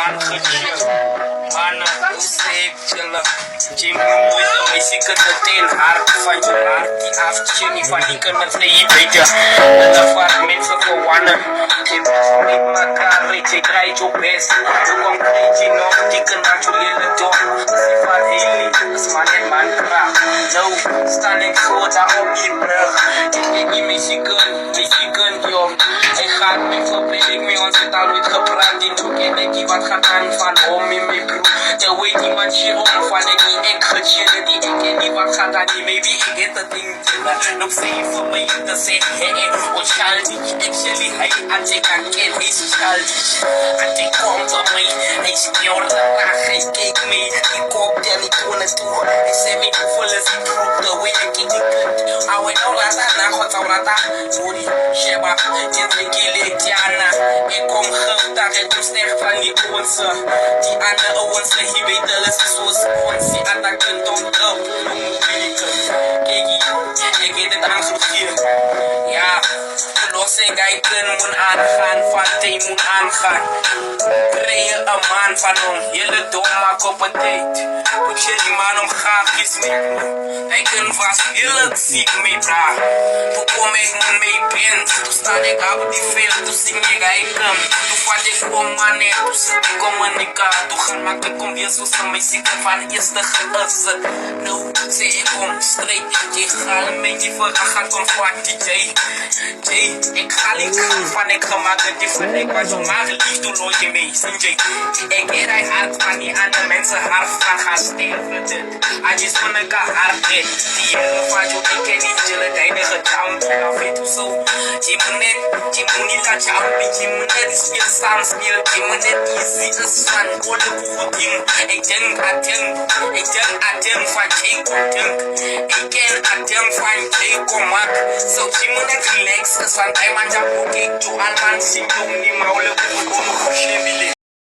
man gezicht. Mannen, steek chillen. Jim, moeite, maar je kan het in hart van je hart. Die avondje niet van die kunnen het niet weten. En dat waren mensen gewonnen. Je bent niet elkaar, je draait je best. Je komt je nog, die kan natuurlijk door. Ze van heel lief, dat is man en man kracht. No, staan ik voor daar op je brug. Ik denk niet Michigan, joh. Hij gaat niet verplicht mee, want het al niet gepraat. Die doe ik wat gaat aan van om in mijn broek. Je weet niet wat je om van ik niet echt gechillen. Die ik ken niet wat gaat aan die, maybe ik het dat ding chillen. Nog zeven voor mij te zeggen, oh childish. Actually, hij had ik aan ken, hij is childish. En die komt op mij, hij speelde laag, hij keek mee. Die kookte en ik kon het toe. Hij zei me hoeveel is die groep, de way ik in die kunt. Hou het al laat aan, god zou dat aan. Sorry, Sheba, dit denk je leek Jana. Ik kom guldag, ik kom sterk van die oorse. Die andere oorse, hij weet alles is zoals Fonsi. En dat kunt ontdrukken, kijk hier, ik weet het aanzoek hier. Ja, los en hij moet aangaan, van thee moet aangaan. Creëer een man van hem, hele dom maak op een date. Moet je die man om gaafjes mee. Hij kan vast heel het ziek mee praten. Toen kom ik me mee binnen, toen sta ik op die film, toen zing ik hij kan. Toen vat ik om mannen, toen zit ik om een nika. Toen gaan maak ik om weer zo snel mee zieken van eerste geëssen. Nou, zei ik om straight, ik ga een beetje verragen, kom van die Jay, ik ga niet gaan van ik gemaakt die van ik was zo maar lief toen nooit je mee, zie Jay. Ik keer hij hart van die andere mensen hart van gaan sterven dit. I just wanna go hard dit. Die hele van jou, ik ken niet chillen, die enige down, af en toe zo. Je moet niet laat jou een beetje, je moet net die speel samen spelen. Je moet net easy is van, alle goede dingen. Ik denk aan dem van Jay kom denk. Ik ken aan dem van Jay kom mak. So je moet net relax is van, hij man ja ook ik doe al man zien, doe niet maulen, kom kusje willen.